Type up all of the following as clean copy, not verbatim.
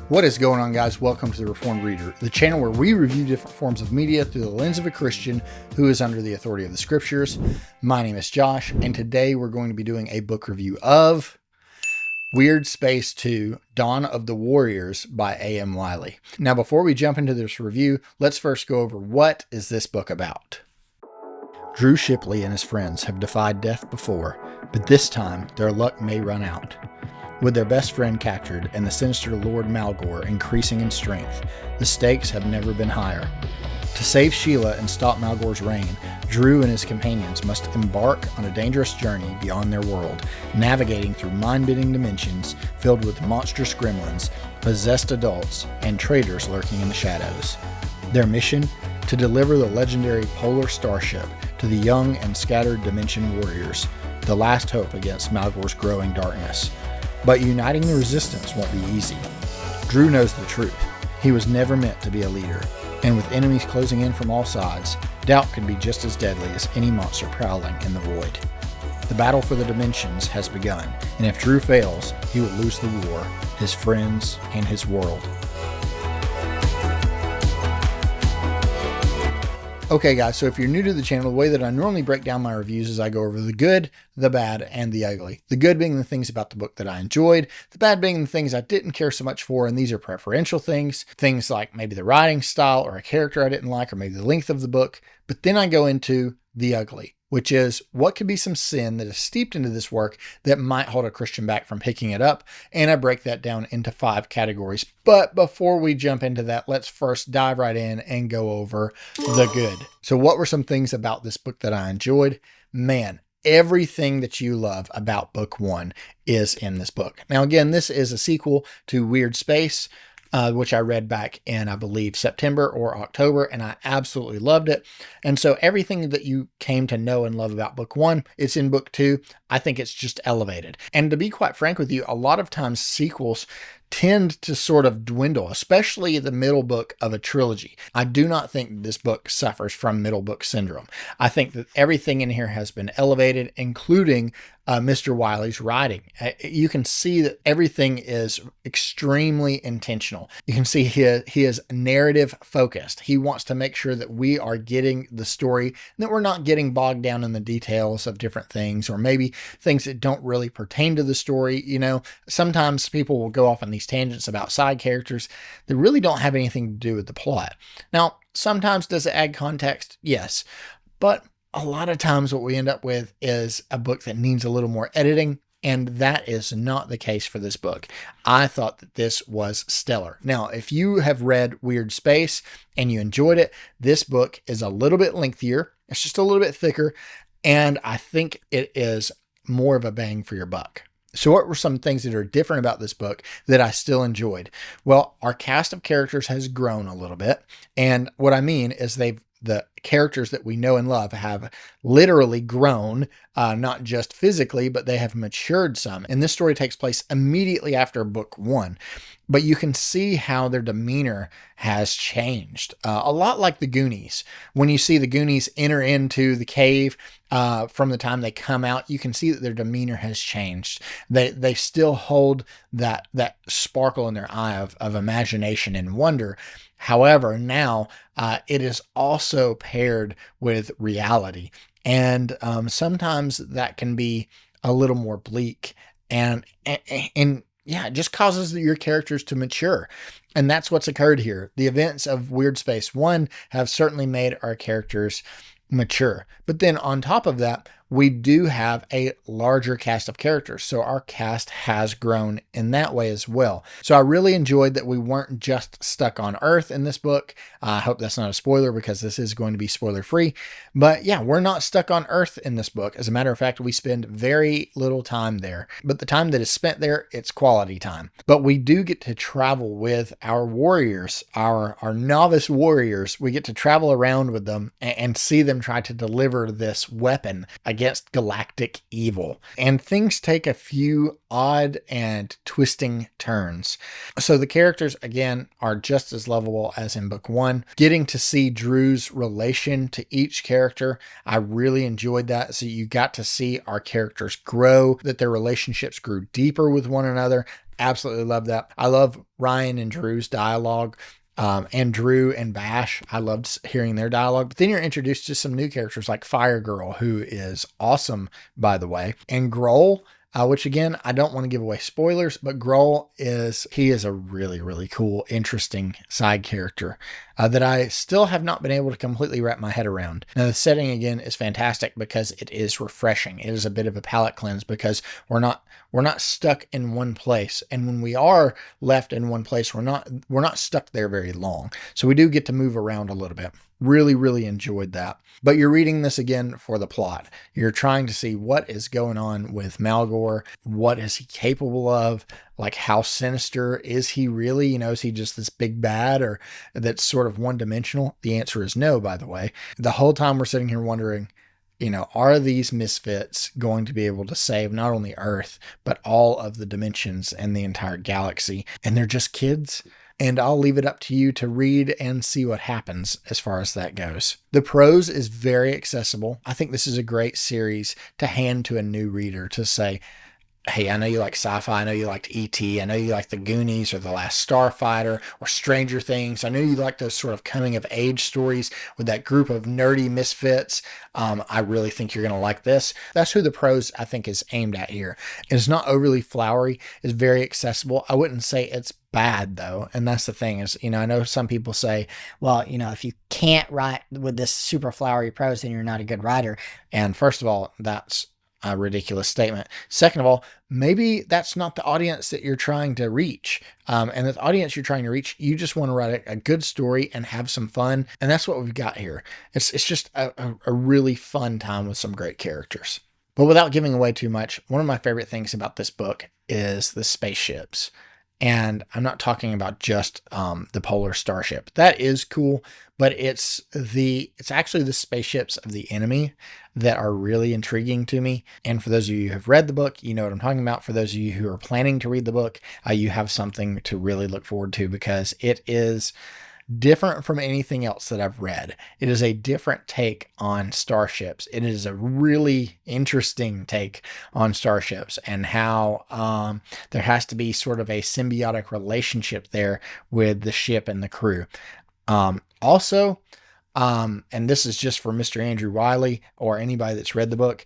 What is going on, guys? Welcome to The Reformed Reader, the channel where we review different forms of media through the lens of a Christian who is under the authority of the Scriptures. My name is Josh, and today we're going to be doing a book review of Weird Space 2, Dawn of the Warriors by A.M. Wiley. Now, before we jump into this review, let's first go over what is this book about. Drew Shipley and his friends have defied death before, but this time their luck may run out. With their best friend captured and the sinister Lord Malgore increasing in strength, the stakes have never been higher. To save Sheila and stop Malgore's reign, Drew and his companions must embark on a dangerous journey beyond their world, navigating through mind-bending dimensions filled with monstrous gremlins, possessed adults, and traitors lurking in the shadows. Their mission? To deliver the legendary Polar Starship to the young and scattered Dimension warriors, the last hope against Malgore's growing darkness. But uniting the resistance won't be easy. Drew knows the truth. He was never meant to be a leader, and with enemies closing in from all sides, doubt could be just as deadly as any monster prowling in the void. The battle for the dimensions has begun, and if Drew fails, he will lose the war, his friends, and his world. Okay, guys, so if you're new to the channel, the way that I normally break down my reviews is I go over the good, the bad, and the ugly. The good being the things about the book that I enjoyed, the bad being the things I didn't care so much for, and these are preferential things. Things like maybe the writing style or a character I didn't like, or maybe the length of the book. But then I go into the ugly, which is what could be some sin that is steeped into this work that might hold a Christian back from picking it up. And I break that down into 5 categories. But before we jump into that, let's first dive right in and go over the good. So what were some things about this book that I enjoyed? Man, everything that you love about book 1 is in this book. Now, again, this is a sequel to Weird Space, which I read back in, I believe, September or October, and I absolutely loved it. And so everything that you came to know and love about book 1, it's in book 2. I think it's just elevated. And to be quite frank with you, a lot of times sequels tend to sort of dwindle, especially the middle book of a trilogy. I do not think this book suffers from middle book syndrome. I think that everything in here has been elevated, including Mr. Wiley's writing. You can see that everything is extremely intentional. You can see he is narrative focused. He wants to make sure that we are getting the story, and that we're not getting bogged down in the details of different things, or maybe things that don't really pertain to the story. You know, sometimes people will go off on these tangents about side characters that really don't have anything to do with the plot. Now, sometimes does it add context? Yes. But a lot of times what we end up with is a book that needs a little more editing, and that is not the case for this book. I thought that this was stellar. Now, if you have read Weird Space and you enjoyed it, this book is a little bit lengthier. It's just a little bit thicker, and I think it is more of a bang for your buck. So what were some things that are different about this book that I still enjoyed? Well, our cast of characters has grown a little bit. And what I mean is the characters that we know and love have literally grown, not just physically, but they have matured some. And this story takes place immediately after book 1. But you can see how their demeanor has changed. A lot like the Goonies. When you see the Goonies enter into the cave, from the time they come out, you can see that their demeanor has changed. They still hold that sparkle in their eye of imagination and wonder. However, now it is also paired with reality. And sometimes that can be a little more bleak, and yeah, it just causes your characters to mature. And that's what's occurred here. The events of Weird Space 1 have certainly made our characters mature. But then on top of that, we do have a larger cast of characters. So our cast has grown in that way as well. So I really enjoyed that we weren't just stuck on Earth in this book. I hope that's not a spoiler, because this is going to be spoiler free. But yeah, we're not stuck on Earth in this book. As a matter of fact, we spend very little time there. But the time that is spent there, it's quality time. But we do get to travel with our warriors, our novice warriors. We get to travel around with them and see them try to deliver this weapon against against galactic evil. And things take a few odd and twisting turns. So the characters, again, are just as lovable as in book one. Getting to see Drew's relation to each character, I really enjoyed that. So you got to see our characters grow, that their relationships grew deeper with one another. Absolutely love that. I love Ryan and Drew's dialogue. And Drew and Bash, I loved hearing their dialogue. But then you're introduced to some new characters like Fire Girl, who is awesome, by the way, and Grohl, which again, I don't want to give away spoilers, but Grohl he is a really, really cool, interesting side character that I still have not been able to completely wrap my head around. Now, the setting again is fantastic because it is refreshing. It is a bit of a palate cleanse because we're not stuck in one place. And when we are left in one place, we're not stuck there very long. So we do get to move around a little bit. Really, really enjoyed that. But you're reading this again for the plot. You're trying to see what is going on with Malgor. What is he capable of? Like, how sinister is he really? You know, is he just this big bad or that's sort of one-dimensional? The answer is no, by the way. The whole time we're sitting here wondering, you know, are these misfits going to be able to save not only Earth, but all of the dimensions and the entire galaxy? And they're just kids. And I'll leave it up to you to read and see what happens as far as that goes. The prose is very accessible. I think this is a great series to hand to a new reader to say, hey, I know you like sci-fi. I know you liked E.T. I know you like The Goonies or The Last Starfighter or Stranger Things. I know you like those sort of coming of age stories with that group of nerdy misfits. I really think you're going to like this. That's who the prose, I think, is aimed at here. It's not overly flowery. It's very accessible. I wouldn't say it's bad, though. And that's the thing is, you know, I know some people say, well, you know, if you can't write with this super flowery prose, then you're not a good writer. And first of all, that's a ridiculous statement. Second of all, maybe that's not the audience that you're trying to reach. And the audience you're trying to reach, you just want to write a good story and have some fun. And that's what we've got here. It's just a really fun time with some great characters. But without giving away too much, one of my favorite things about this book is the spaceships. And I'm not talking about just the polar starship. That is cool, but it's actually the spaceships of the enemy that are really intriguing to me. And for those of you who have read the book, you know what I'm talking about. For those of you who are planning to read the book, you have something to really look forward to because it is different from anything else that I've read. It is a different take on starships. It is a really interesting take on starships and how there has to be sort of a symbiotic relationship there with the ship and the crew. Also, and this is just for Mr. Andrew Wiley or anybody that's read the book,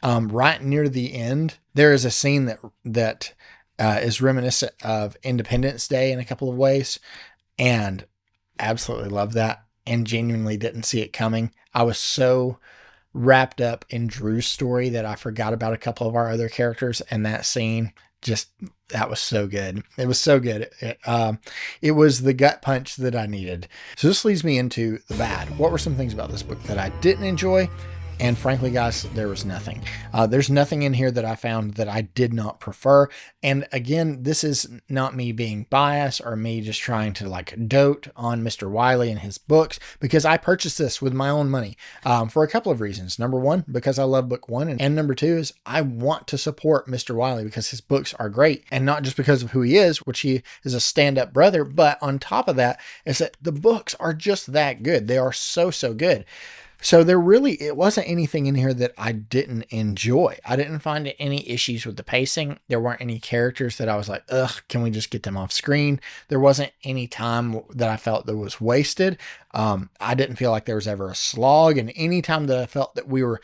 right near the end, there is a scene that is reminiscent of Independence Day in a couple of ways. And absolutely love that and genuinely didn't see it coming. I was so wrapped up in Drew's story that I forgot about a couple of our other characters, and that scene that was so good. It was so good. It was the gut punch that I needed. So this leads me into the bad. What were some things about this book that I didn't enjoy? And frankly, guys, there was nothing. There's nothing in here that I found that I did not prefer. And again, this is not me being biased or me just trying to like dote on Mr. Wiley and his books, because I purchased this with my own money for a couple of reasons. Number one, because I love book one. And number two is I want to support Mr. Wiley because his books are great. And not just because of who he is, which he is a stand-up brother, but on top of that is that the books are just that good. They are so, so good. So it wasn't anything in here that I didn't enjoy. I didn't find any issues with the pacing. There weren't any characters that I was like, ugh, can we just get them off screen? There wasn't any time that I felt that was wasted. I didn't feel like there was ever a slog. And any time that I felt that we were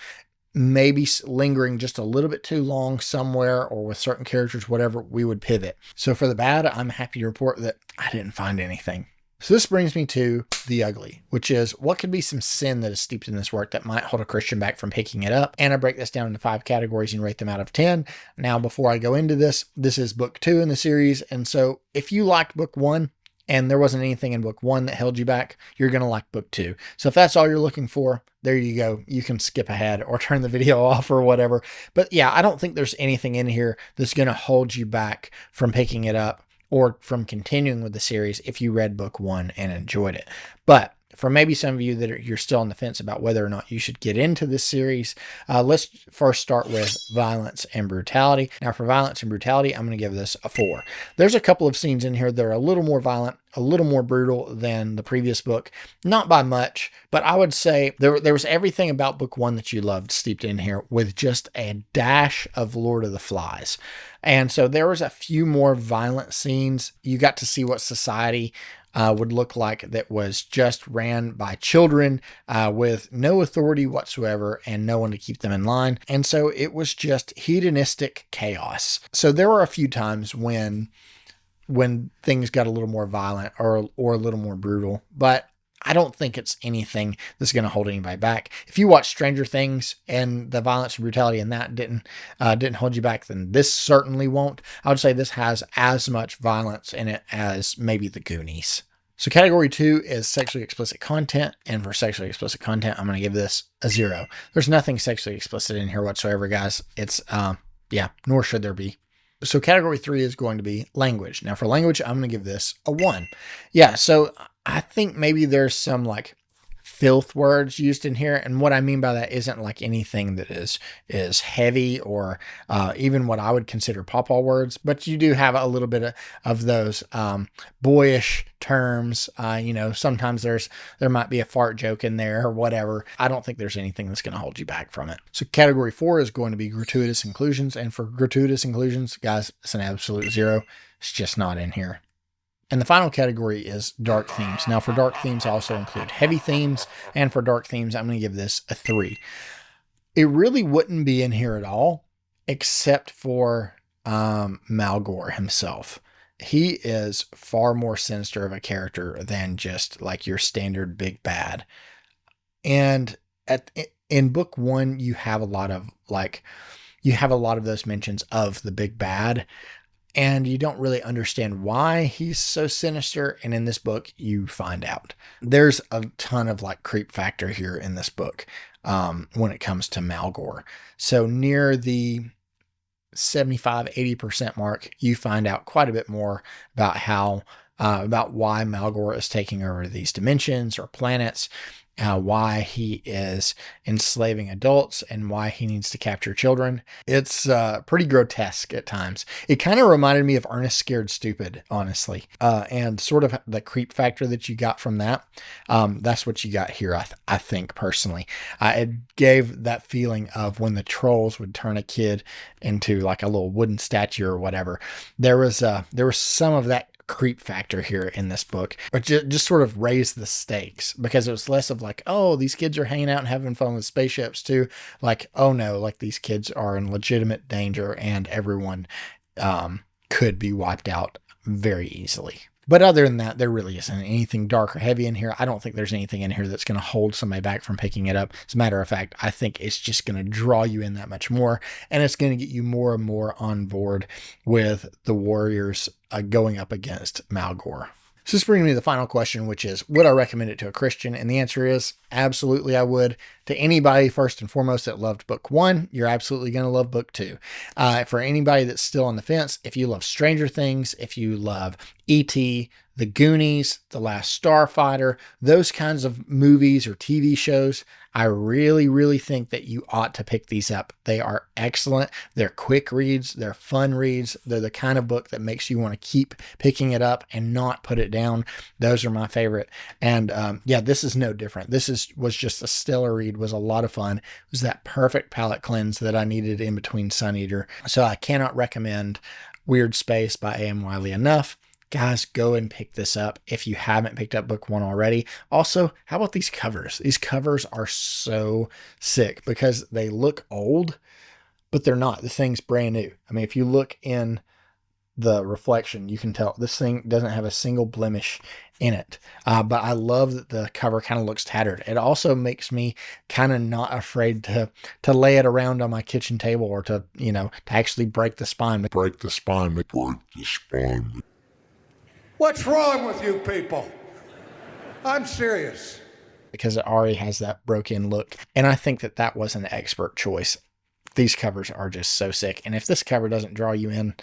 maybe lingering just a little bit too long somewhere or with certain characters, whatever, we would pivot. So for the bad, I'm happy to report that I didn't find anything. So this brings me to the ugly, which is what could be some sin that is steeped in this work that might hold a Christian back from picking it up. And I break this down into 5 categories and rate them out of 10. Now, before I go into this is book 2 in the series. And so if you liked book 1 and there wasn't anything in book 1 that held you back, you're going to like book 2. So if that's all you're looking for, there you go. You can skip ahead or turn the video off or whatever. But yeah, I don't think there's anything in here that's going to hold you back from picking it up or from continuing with the series if you read book 1 and enjoyed it. But for maybe some of you that you're still on the fence about whether or not you should get into this series, let's first start with violence and brutality. Now for violence and brutality, I'm going to give this a 4. There's a couple of scenes in here that are a little more violent, a little more brutal than the previous book. Not by much, but I would say there was everything about book 1 that you loved steeped in here with just a dash of Lord of the Flies. And so there was a few more violent scenes. You got to see what society would look like that was just ran by children with no authority whatsoever and no one to keep them in line. And so it was just hedonistic chaos. So there were a few times when things got a little more violent or a little more brutal, but I don't think it's anything that's going to hold anybody back. If you watch Stranger Things and the violence and brutality in that didn't hold you back, then this certainly won't. I would say this has as much violence in it as maybe The Goonies. So category 2 is sexually explicit content. And for sexually explicit content, I'm going to give this a 0. There's nothing sexually explicit in here whatsoever, guys. It's, nor should there be. So category 3 is going to be language. Now for language, I'm going to give this a 1. Yeah, so I think maybe there's some like filth words used in here. And what I mean by that isn't like anything that is heavy or even what I would consider pawpaw words, but you do have a little bit of those boyish terms. Sometimes there might be a fart joke in there or whatever. I don't think there's anything that's going to hold you back from it. So category 4 is going to be gratuitous inclusions. And for gratuitous inclusions, guys, it's an absolute 0. It's just not in here. And the final category is dark themes. Now for dark themes, I also include heavy themes. And for dark themes, I'm going to give this a 3. It really wouldn't be in here at all, except for Malgor himself. He is far more sinister of a character than just like your standard big bad. And in book 1, you have a lot of those mentions of the big bad. And you don't really understand why he's so sinister. And in this book, you find out. There's a ton of like creep factor here in this book when it comes to Malgor. So near the 75-80% mark, you find out quite a bit more about about why Malgor is taking over these dimensions or planets. Why he is enslaving adults and why he needs to capture children. It's pretty grotesque at times. It kind of reminded me of Ernest Scared Stupid, honestly. And sort of the creep factor that you got from that. That's what you got here, I think, personally. It gave that feeling of when the trolls would turn a kid into like a little wooden statue or whatever. There was some of that creep factor here in this book, but just sort of raised the stakes because it was less of like, oh, these kids are hanging out and having fun with spaceships too. Like, oh no, like these kids are in legitimate danger and everyone could be wiped out very easily. But other than that, there really isn't anything dark or heavy in here. I don't think there's anything in here that's going to hold somebody back from picking it up. As a matter of fact, I think it's just going to draw you in that much more. And it's going to get you more and more on board with the warriors going up against Malgor. So this brings me to the final question, which is, would I recommend it to a Christian? And the answer is absolutely I would. To anybody, first and foremost, that loved book 1, you're absolutely going to love book 2. For anybody that's still on the fence, if you love Stranger Things, if you love E.T., The Goonies, The Last Starfighter, those kinds of movies or TV shows, I really, really think that you ought to pick these up. They are excellent. They're quick reads. They're fun reads. They're the kind of book that makes you want to keep picking it up and not put it down. Those are my favorite. And this is no different. Was just a stellar read. Was a lot of fun. It was that perfect palate cleanse that I needed in between Sun Eater. So I cannot recommend Weird Space by A.M. Wiley enough. Guys, go and pick this up if you haven't picked up book 1 already. Also, how about these covers? These covers are so sick because they look old, but they're not. The thing's brand new. I mean, if you look in the reflection, you can tell this thing doesn't have a single blemish in it. But I love that the cover kind of looks tattered. It also makes me kind of not afraid to lay it around on my kitchen table or to actually break the spine. Break the spine. What's wrong with you people? I'm serious. Because it already has that broken look. And I think that was an expert choice. These covers are just so sick. And if this cover doesn't draw you in,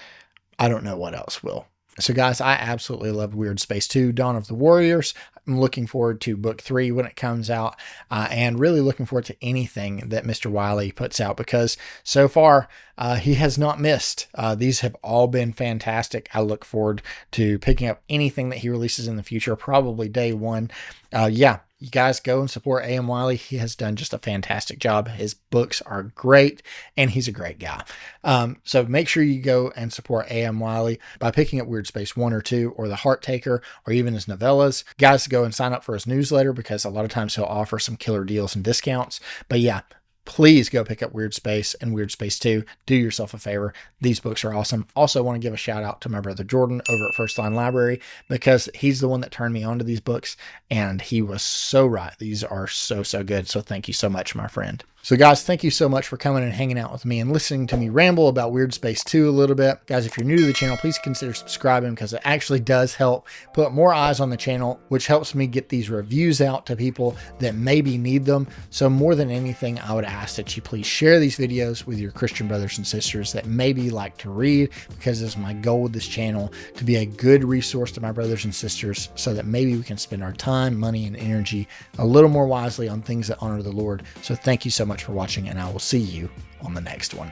I don't know what else will. So guys, I absolutely loved Weird Space 2, Dawn of the Warriors. I'm looking forward to book 3 when it comes out, and really looking forward to anything that Mr. Wiley puts out, because so far he has not missed. These have all been fantastic. I look forward to picking up anything that he releases in the future, probably day one. Yeah, you guys go and support A.M. Wiley. He has done just a fantastic job. His books are great, and he's a great guy. So make sure you go and support A.M. Wiley by picking up Weird Space 1 or 2, or The Heart Taker, or even his novellas. Guys, go and sign up for his newsletter, because a lot of times he'll offer some killer deals and discounts. But yeah, please go pick up Weird Space and Weird Space 2. Do yourself a favor. These books are awesome. Also want to give a shout out to my brother Jordan over at First Line Library, because he's the one that turned me on to these books, and he was so right. These are so good. So thank you so much, my friend. So guys, thank you so much for coming and hanging out with me and listening to me ramble about Weird Space 2 a little bit. Guys, if you're new to the channel, please consider subscribing, because it actually does help put more eyes on the channel, which helps me get these reviews out to people that maybe need them. So more than anything, I would ask that you please share these videos with your Christian brothers and sisters that maybe like to read, because it's my goal with this channel to be a good resource to my brothers and sisters, so that maybe we can spend our time, money, and energy a little more wisely on things that honor the Lord. So thank you so much for watching, and I will see you on the next one.